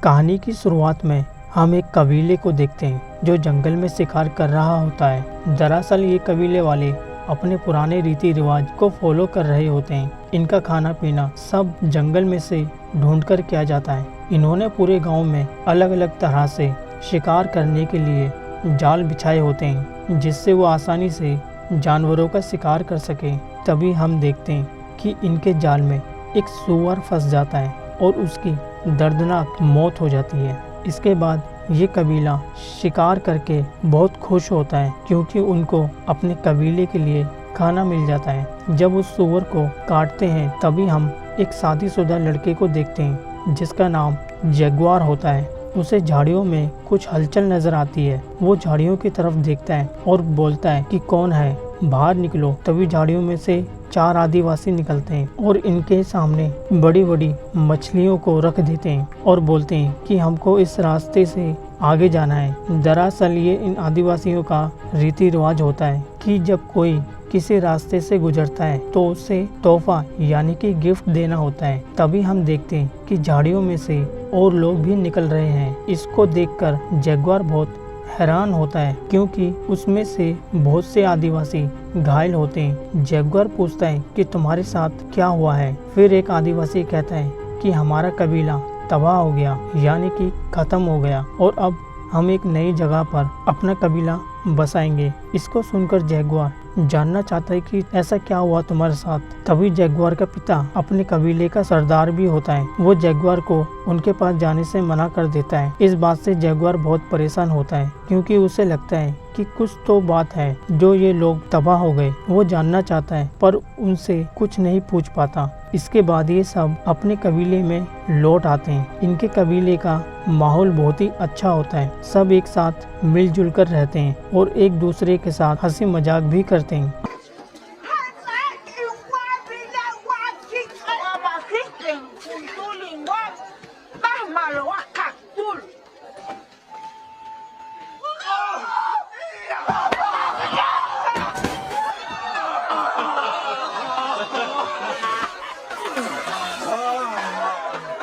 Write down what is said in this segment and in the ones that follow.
कहानी की शुरुआत में हम एक कबीले को देखते हैं जो जंगल में शिकार कर रहा होता है। दरअसल ये कबीले वाले अपने पुराने रीति रिवाज को फॉलो कर रहे होते हैं। इनका खाना पीना सब जंगल में से ढूंढकर किया जाता है। इन्होंने पूरे गांव में अलग अलग तरह से शिकार करने के लिए जाल बिछाए होते हैं, जिससे वो आसानी से जानवरों का शिकार कर सके। तभी हम देखते हैं कि इनके जाल में एक सूअर फंस जाता है और उसकी दर्दनाक मौत हो जाती है। इसके बाद ये कबीला शिकार करके बहुत खुश होता है, क्योंकि उनको अपने कबीले के लिए खाना मिल जाता है। जब उस सूअर को काटते हैं तभी हम एक शादीशुदा लड़के को देखते हैं जिसका नाम जगुआर होता है। उसे झाड़ियों में कुछ हलचल नजर आती है। वो झाड़ियों की तरफ देखता है और बोलता है कि कौन है, बाहर निकलो। तभी झाड़ियों में से 4 आदिवासी निकलते हैं और इनके सामने बड़ी बड़ी मछलियों को रख देते हैं और बोलते हैं कि हमको इस रास्ते से आगे जाना है। दरअसल ये इन आदिवासियों का रीति रिवाज होता है कि जब कोई किसी रास्ते से गुजरता है तो उसे तोहफा यानी कि गिफ्ट देना होता है। तभी हम देखते हैं कि झाड़ियों में से और लोग भी निकल रहे हैं। इसको देखकर जगुआर बहुत हैरान होता है, क्योंकि उसमें से बहुत से आदिवासी घायल होते हैं। जगुआर पूछता है कि तुम्हारे साथ क्या हुआ है। फिर एक आदिवासी कहता है कि हमारा कबीला तबाह हो गया, यानी कि खत्म हो गया, और अब हम एक नई जगह पर अपना कबीला बसाएंगे। इसको सुनकर जगुआर जानना चाहता है कि ऐसा क्या हुआ तुम्हारे साथ। तभी जगुआर का पिता अपने कबीले का सरदार भी होता है। वो जगुआर को उनके पास जाने से मना कर देता है। इस बात से जगुआर बहुत परेशान होता है, क्योंकि उसे लगता है कि कुछ तो बात है जो ये लोग तबाह हो गए। वो जानना चाहता है पर उनसे कुछ नहीं पूछ पाता। इसके बाद ये सब अपने कबीले में लौट आते हैं। इनके कबीले का माहौल बहुत ही अच्छा होता है। सब एक साथ मिलजुल कर रहते हैं और एक दूसरे के साथ हंसी मजाक भी करते हैं।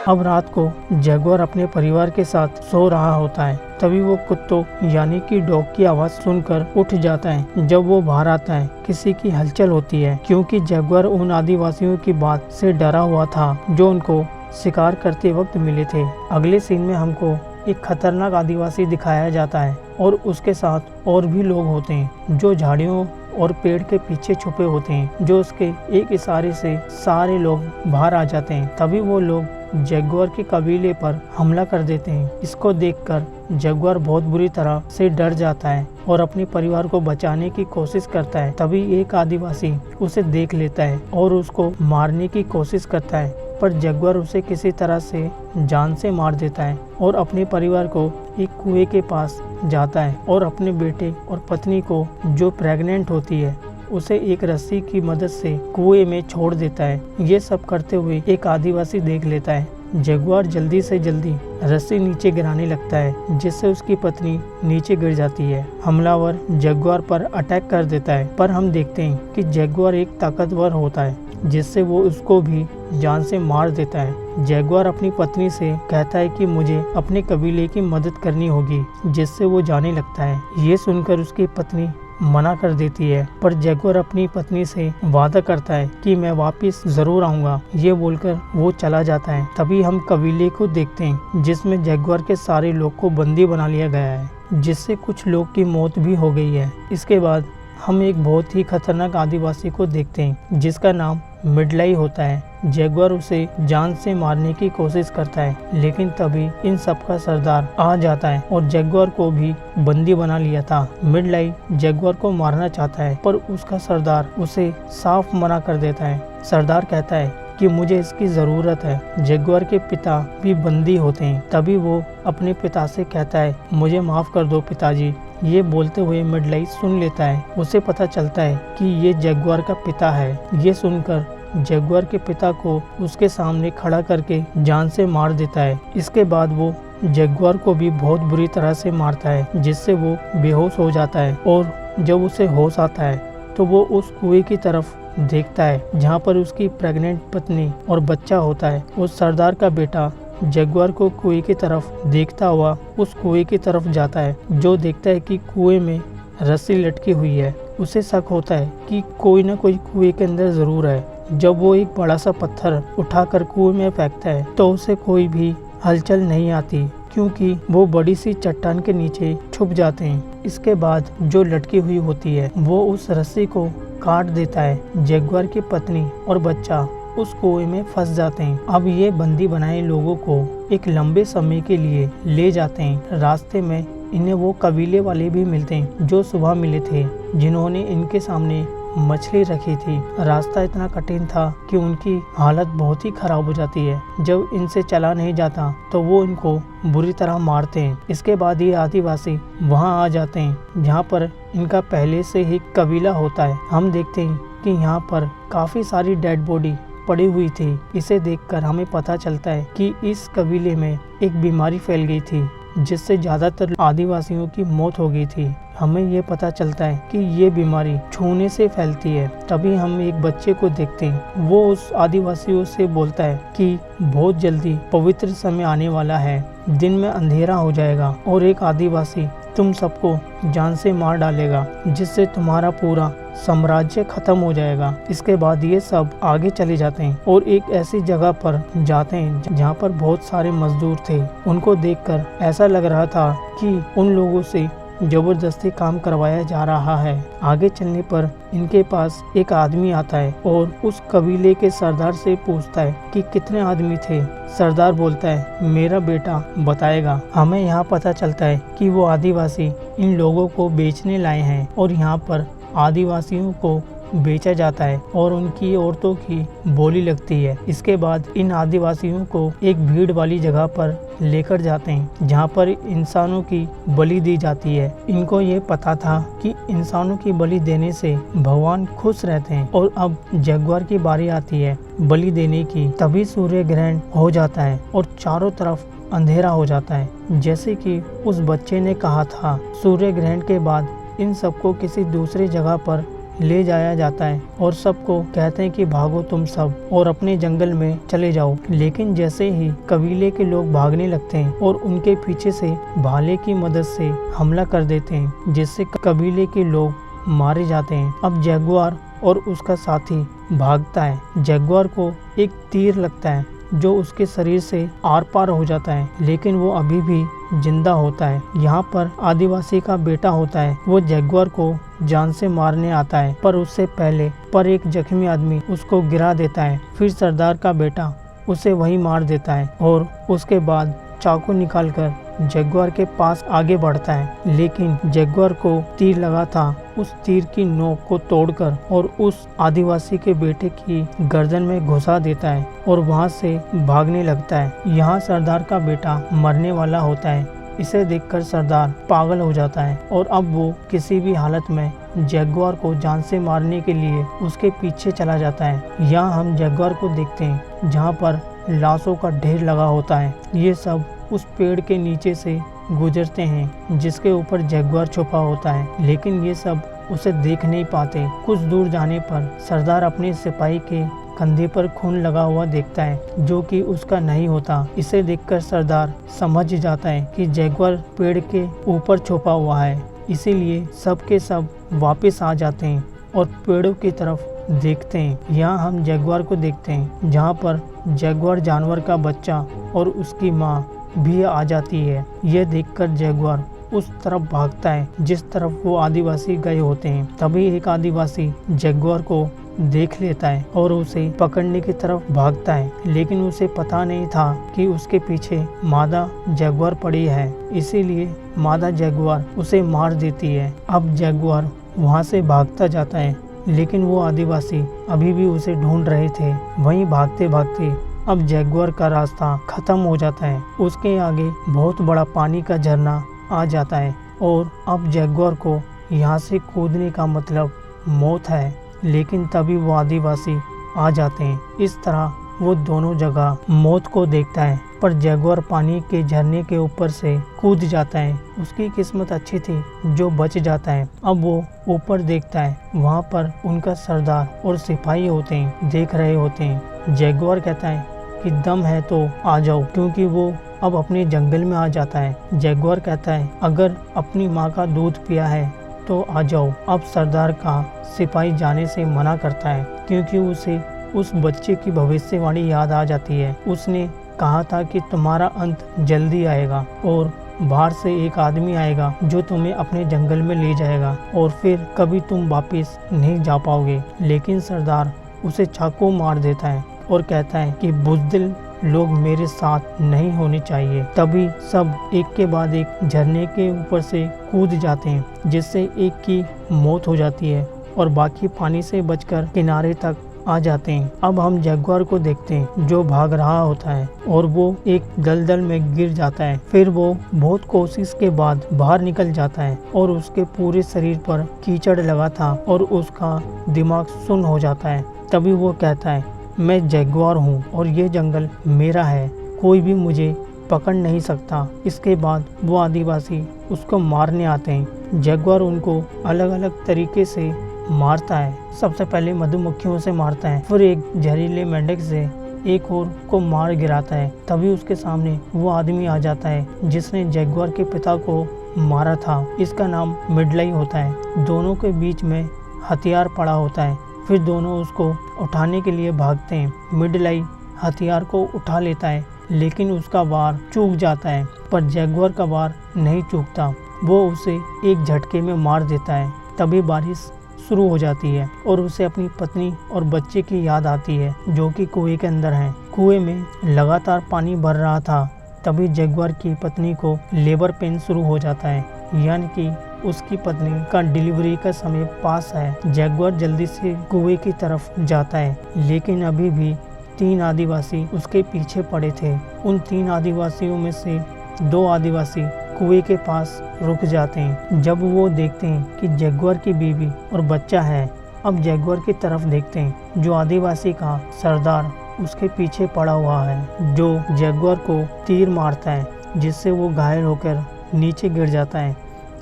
अब रात को जगुआर अपने परिवार के साथ सो रहा होता है। तभी वो कुत्तों यानी कि डॉग की आवाज सुनकर उठ जाता है। जब वो बाहर आता है किसी की हलचल होती है, क्योंकि जगुआर उन आदिवासियों की बात से डरा हुआ था जो उनको शिकार करते वक्त मिले थे। अगले सीन में हमको एक खतरनाक आदिवासी दिखाया जाता है और उसके साथ और भी लोग होते हैं जो झाड़ियों और पेड़ के पीछे छुपे होते हैं। जो उसके एक इशारे से सारे लोग बाहर आ जाते हैं। तभी वो लोग जगुआर के कबीले पर हमला कर देते हैं। इसको देखकर जगुआर बहुत बुरी तरह से डर जाता है और अपने परिवार को बचाने की कोशिश करता है। तभी एक आदिवासी उसे देख लेता है और उसको मारने की कोशिश करता है, पर जगुआर उसे किसी तरह से जान से मार देता है और अपने परिवार को एक कुएं के पास जाता है और अपने बेटे और पत्नी को, जो प्रेग्नेंट होती है, उसे एक रस्सी की मदद से कुएं में छोड़ देता है। ये सब करते हुए एक आदिवासी देख लेता है। जगुआर जल्दी से जल्दी रस्सी नीचे गिराने लगता है, जिससे उसकी पत्नी नीचे गिर जाती है। हमलावर जगुआर पर अटैक कर देता है, पर हम देखते हैं कि जगुआर एक ताकतवर होता है, जिससे वो उसको भी जान से मार देता है। जगुआर अपनी पत्नी से कहता है कि मुझे अपने कबीले की मदद करनी होगी, जिससे वो जाने लगता है। ये सुनकर उसकी पत्नी मना कर देती है, पर जगुआर अपनी पत्नी से वादा करता है कि मैं वापस जरूर आऊंगा। ये बोलकर वो चला जाता है। तभी हम कबीले को देखते हैं जिसमें जगुआर के सारे लोग को बंदी बना लिया गया है, जिससे कुछ लोग की मौत भी हो गई है। इसके बाद हम एक बहुत ही खतरनाक आदिवासी को देखते हैं जिसका नाम मिडलाई होता है। जगुआर उसे जान से मारने की कोशिश करता है, लेकिन तभी इन सब का सरदार आ जाता है और जगुआर को भी बंदी बना लिया था। मिडलाई जगुआर को मारना चाहता है, पर उसका सरदार उसे साफ मना कर देता है। सरदार कहता है कि मुझे इसकी ज़रूरत है। जगुआर के पिता भी बंदी होते हैं। तभी वो अपने पिता से कहता है, मुझे माफ़ कर दो पिताजी। ये बोलते हुए मिडलाई सुन लेता है। उसे पता चलता है कि ये जगुआर का पिता है। ये सुनकर जगुआर के पिता को उसके सामने खड़ा करके जान से मार देता है। इसके बाद वो जगुआर को भी बहुत बुरी तरह से मारता है, जिससे वो बेहोश हो जाता है। और जब उसे होश आता है तो वो उस कुएं की तरफ देखता है जहाँ पर उसकी प्रेग्नेंट पत्नी और बच्चा होता है। उस सरदार का बेटा जगुआर को कुएं की तरफ देखता हुआ उस कुएं की तरफ जाता है, जो देखता है कि कुएं में रस्सी लटकी हुई है। उसे शक होता है कि कोई ना कोई कुएं के अंदर जरूर है। जब वो एक बड़ा सा पत्थर उठाकर कुएं में फेंकता है तो उसे कोई भी हलचल नहीं आती, क्योंकि वो बड़ी सी चट्टान के नीचे छुप जाते हैं। इसके बाद जो लटकी हुई होती है वो उस रस्सी को काट देता है। जगुआर की पत्नी और बच्चा उस कुएं में फंस जाते हैं। अब ये बंदी बनाए लोगों को एक लंबे समय के लिए ले जाते हैं। रास्ते में इन्हें वो कबीले वाले भी मिलते हैं जो सुबह मिले थे, जिन्होंने इनके सामने मछली रखी थी। रास्ता इतना कठिन था कि उनकी हालत बहुत ही खराब हो जाती है। जब इनसे चला नहीं जाता तो वो इनको बुरी तरह मारते हैं। इसके बाद ये आदिवासी वहां आ जाते हैं जहां पर इनका पहले से ही कबीला होता है। हम देखते हैं कि यहाँ पर काफी सारी डेड बॉडी पड़ी हुई थी। इसे देखकर हमें पता चलता है कि इस कबीले में एक बीमारी फैल गई थी, जिससे ज्यादातर आदिवासियों की मौत हो गई थी। हमें ये पता चलता है कि ये बीमारी छूने से फैलती है। तभी हम एक बच्चे को देखते हैं। वो उस आदिवासियों से बोलता है कि बहुत जल्दी पवित्र समय आने वाला है, दिन में अंधेरा हो जाएगा और एक आदिवासी तुम सबको जान से मार डालेगा, जिससे तुम्हारा पूरा साम्राज्य खत्म हो जाएगा। इसके बाद ये सब आगे चले जाते हैं और एक ऐसी जगह पर जाते हैं जहाँ पर बहुत सारे मजदूर थे। उनको देखकर ऐसा लग रहा था कि उन लोगों से जबरदस्ती काम करवाया जा रहा है। आगे चलने पर इनके पास एक आदमी आता है और उस कबीले के सरदार से पूछता है कि कितने आदमी थे। सरदार बोलता है मेरा बेटा बताएगा। हमें यहाँ पता चलता है कि वो आदिवासी इन लोगों को बेचने लाए हैं और यहाँ पर आदिवासियों को बेचा जाता है और उनकी औरतों की बोली लगती है। इसके बाद इन आदिवासियों को एक भीड़ वाली जगह पर लेकर जाते हैं जहाँ पर इंसानों की बलि दी जाती है। इनको ये पता था कि इंसानों की बलि देने से भगवान खुश रहते हैं। और अब जगुआर की बारी आती है बलि देने की। तभी सूर्य ग्रहण हो जाता है और चारों तरफ अंधेरा हो जाता है। जैसे कि उस बच्चे ने कहा था, सूर्य ग्रहण के बाद इन सबको किसी दूसरी जगह पर ले जाया जाता है और सबको कहते हैं कि भागो तुम सब और अपने जंगल में चले जाओ। लेकिन जैसे ही कबीले के लोग भागने लगते हैं और उनके पीछे से भाले की मदद से हमला कर देते हैं, जिससे कबीले के लोग मारे जाते हैं। अब जगुआर और उसका साथी भागता है। जगुआर को एक तीर लगता है जो उसके शरीर से आर पार हो जाता है, लेकिन वो अभी भी जिंदा होता है। यहाँ पर आदिवासी का बेटा होता है, वो जगुआर को जान से मारने आता है, पर उससे पहले एक जख्मी आदमी उसको गिरा देता है। फिर सरदार का बेटा उसे वही मार देता है और उसके बाद चाकू निकालकर जगुआर के पास आगे बढ़ता है। लेकिन जगुआर को तीर लगा था, उस तीर की नोक को तोड़कर और उस आदिवासी के बेटे की गर्दन में घुसा देता है और वहां से भागने लगता है। यहाँ सरदार का बेटा मरने वाला होता है। इसे देखकर सरदार पागल हो जाता है और अब वो किसी भी हालत में जगुआर को जान से मारने के लिए उसके पीछे चला जाता है। यहाँ हम जगुआर को देखते हैं जहाँ पर लाशों का ढेर लगा होता है। ये सब उस पेड़ के नीचे से गुजरते हैं जिसके ऊपर जगुआर छुपा होता है, लेकिन ये सब उसे देख नहीं पाते। कुछ दूर जाने पर सरदार अपने सिपाही के कंधे पर खून लगा हुआ देखता है, जो कि उसका नहीं होता। इसे देखकर सरदार समझ जाता है कि जगुआर पेड़ के ऊपर छुपा हुआ है। इसीलिए सब के सब वापस आ जाते हैं और पेड़ों की तरफ देखते हैं। यहाँ हम जगुआर को देखते हैं जहाँ पर जगुआर जानवर का बच्चा और उसकी माँ भी आ जाती है। यह देखकर जगुआर उस तरफ भागता है जिस तरफ वो आदिवासी गए होते हैं। तभी एक आदिवासी जगुआर को देख लेता है और उसे पकड़ने की तरफ भागता है, लेकिन उसे पता नहीं था कि उसके पीछे मादा जगुआर पड़ी है। इसीलिए मादा जगुआर उसे मार देती है। अब जगुआर वहाँ से भागता जाता है, लेकिन वो आदिवासी अभी भी उसे ढूंढ रहे थे। वहीं भागते भागते अब जगुआर का रास्ता खत्म हो जाता है। उसके आगे बहुत बड़ा पानी का झरना आ जाता है और अब जगुआर को यहाँ से कूदने का मतलब मौत है। लेकिन तभी वो आदिवासी आ जाते हैं। इस तरह वो दोनों जगह मौत को देखता है, पर जैगुआर पानी के झरने के ऊपर से कूद जाता है। उसकी किस्मत अच्छी थी जो बच जाता है। अब वो ऊपर देखता है, वहाँ पर उनका सरदार और सिपाही होते हैं, देख रहे होते हैं। जैगुआर कहता है कि दम है तो आ जाओ, क्योंकि वो अब अपने जंगल में आ जाता है। जैगुआर कहता है अगर अपनी माँ का दूध पिया है तो आ जाओ। अब सरदार का सिपाही जाने से मना करता है, क्योंकि उसे उस बच्चे की भविष्यवाणी याद आ जाती है। उसने कहा था कि तुम्हारा अंत जल्दी आएगा और बाहर से एक आदमी आएगा जो तुम्हें अपने जंगल में ले जाएगा और फिर कभी तुम वापस नहीं जा पाओगे। लेकिन सरदार उसे चाकू मार देता है और कहता है कि बुज़दिल लोग मेरे साथ नहीं होने चाहिए। तभी सब एक के बाद एक झरने के ऊपर से कूद जाते हैं, जिससे एक की मौत हो जाती है और बाकी पानी से बचकर किनारे तक आ जाते हैं। अब हम जैगुआर को देखते हैं जो भाग रहा होता है और वो एक दलदल में गिर जाता है। फिर वो बहुत कोशिश के बाद बाहर निकल जाता है और उसके पूरे शरीर पर कीचड़ लगा था और उसका दिमाग सुन्न हो जाता है। तभी वो कहता है मैं जैगुआर हूँ और ये जंगल मेरा है, कोई भी मुझे पकड़ नहीं सकता। इसके बाद वो आदिवासी उसको मारने आते हैं। जैगुआर उनको अलग अलग तरीके से मारता है। सबसे पहले मधुमक्खियों से मारता है, फिर एक जहरीले मेंढक से एक और को मार गिराता है। तभी उसके सामने वो आदमी आ जाता है जिसने जैगुआर के पिता को मारा था। इसका नाम मिडलाई होता है। दोनों के बीच में हथियार पड़ा होता है। फिर दोनों उसको उठाने के लिए भागते हैं। मिडलाई हथियार को उठा लेता है, लेकिन उसका वार चूक जाता है, पर जैगुआर का वार नहीं चूकता। वो उसे एक झटके में मार देता है। तभी बारिश शुरू हो जाती है और उसे अपनी पत्नी और बच्चे की याद आती है जो कि कुएं के अंदर हैं। कुएं में लगातार पानी भर रहा था। तभी जैगुआर की पत्नी को लेबर पेन शुरू हो जाता है, यानी कि उसकी पत्नी का डिलीवरी का समय पास है। जैगुआर जल्दी से कुएं की तरफ जाता है, लेकिन अभी भी 3 आदिवासी उसके पीछे पड़े थे। उन 3 आदिवासियों में से 2 आदिवासी कुएं के पास रुक जाते हैं। जब वो देखते हैं कि जैगुआर की बीवी और बच्चा है, अब जैगुआर की तरफ देखते हैं जो आदिवासी का सरदार उसके पीछे पड़ा हुआ है, जो जैगुआर को तीर मारता है, जिससे वो घायल होकर नीचे गिर जाता है।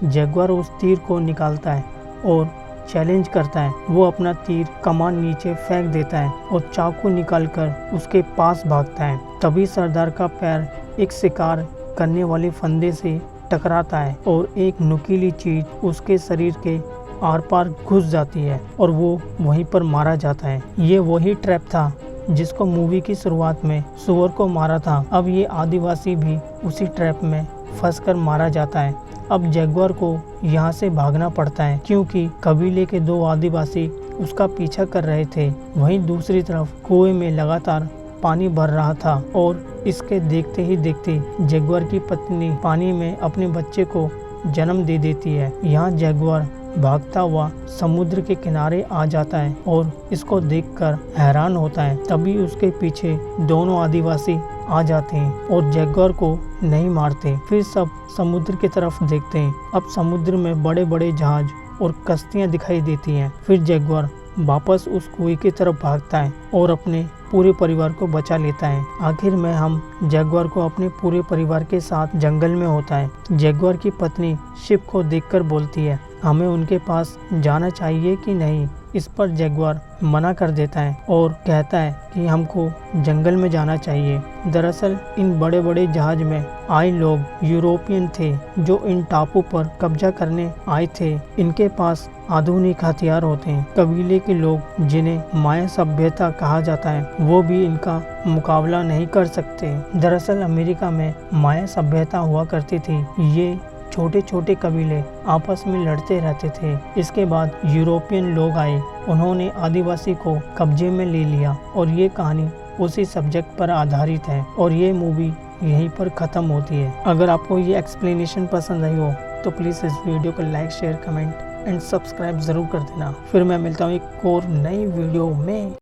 जैगुआर उस तीर को निकालता है और चैलेंज करता है। वो अपना तीर कमान नीचे फेंक देता है और चाकू निकालकर उसके पास भागता है। तभी सरदार का पैर एक शिकार करने वाले फंदे से टकराता है और एक नुकीली चीज उसके शरीर के आर पार घुस जाती है और वो वहीं पर मारा जाता है। ये वही ट्रैप था जिसको मूवी की शुरुआत में सुअर को मारा था। अब ये आदिवासी भी उसी ट्रैप में फंसकर मारा जाता है। अब जैगुआर को यहाँ से भागना पड़ता है, क्योंकि कबीले के 2 आदिवासी उसका पीछा कर रहे थे। वहीं दूसरी तरफ कुएं में लगातार पानी भर रहा था और इसके देखते ही देखते जैगुआर की पत्नी पानी में अपने बच्चे को जन्म दे देती है। यहाँ जैगुआर भागता हुआ समुद्र के किनारे आ जाता है और इसको देखकर हैरान होता है। तभी उसके पीछे दोनों आदिवासी आ जाते हैं और जैगुआर को नहीं मारते। फिर सब समुद्र की तरफ देखते हैं। अब समुद्र में बड़े बड़े जहाज और कश्तियाँ दिखाई देती हैं। फिर जैगुआर वापस उस कुएं की तरफ भागता है और अपने पूरे परिवार को बचा लेता है। आखिर में हम जैगुआर को अपने पूरे परिवार के साथ जंगल में होता है। जैगुआर की पत्नी शिप को देखकर बोलती है हमें उनके पास जाना चाहिए कि नहीं। इस पर जैगुआर मना कर देता है और कहता है कि हमको जंगल में जाना चाहिए। दरअसल इन बड़े बड़े जहाज में आए लोग यूरोपियन थे जो इन टापू पर कब्जा करने आए थे। इनके पास आधुनिक हथियार होते हैं। कबीले के लोग जिन्हें माया सभ्यता कहा जाता है वो भी इनका मुकाबला नहीं कर सकते। दरअसल अमेरिका में माया सभ्यता हुआ करती थी। ये छोटे छोटे कबीले आपस में लड़ते रहते थे। इसके बाद यूरोपियन लोग आए, उन्होंने आदिवासी को कब्जे में ले लिया और ये कहानी उसी सब्जेक्ट पर आधारित है और ये मूवी यहीं पर ख़त्म होती है। अगर आपको ये एक्सप्लेनेशन पसंद आई हो तो प्लीज़ इस वीडियो को like, share, comment and subscribe ज़रूर कर देना। फिर मैं मिलता हूँ एक और नई वीडियो में।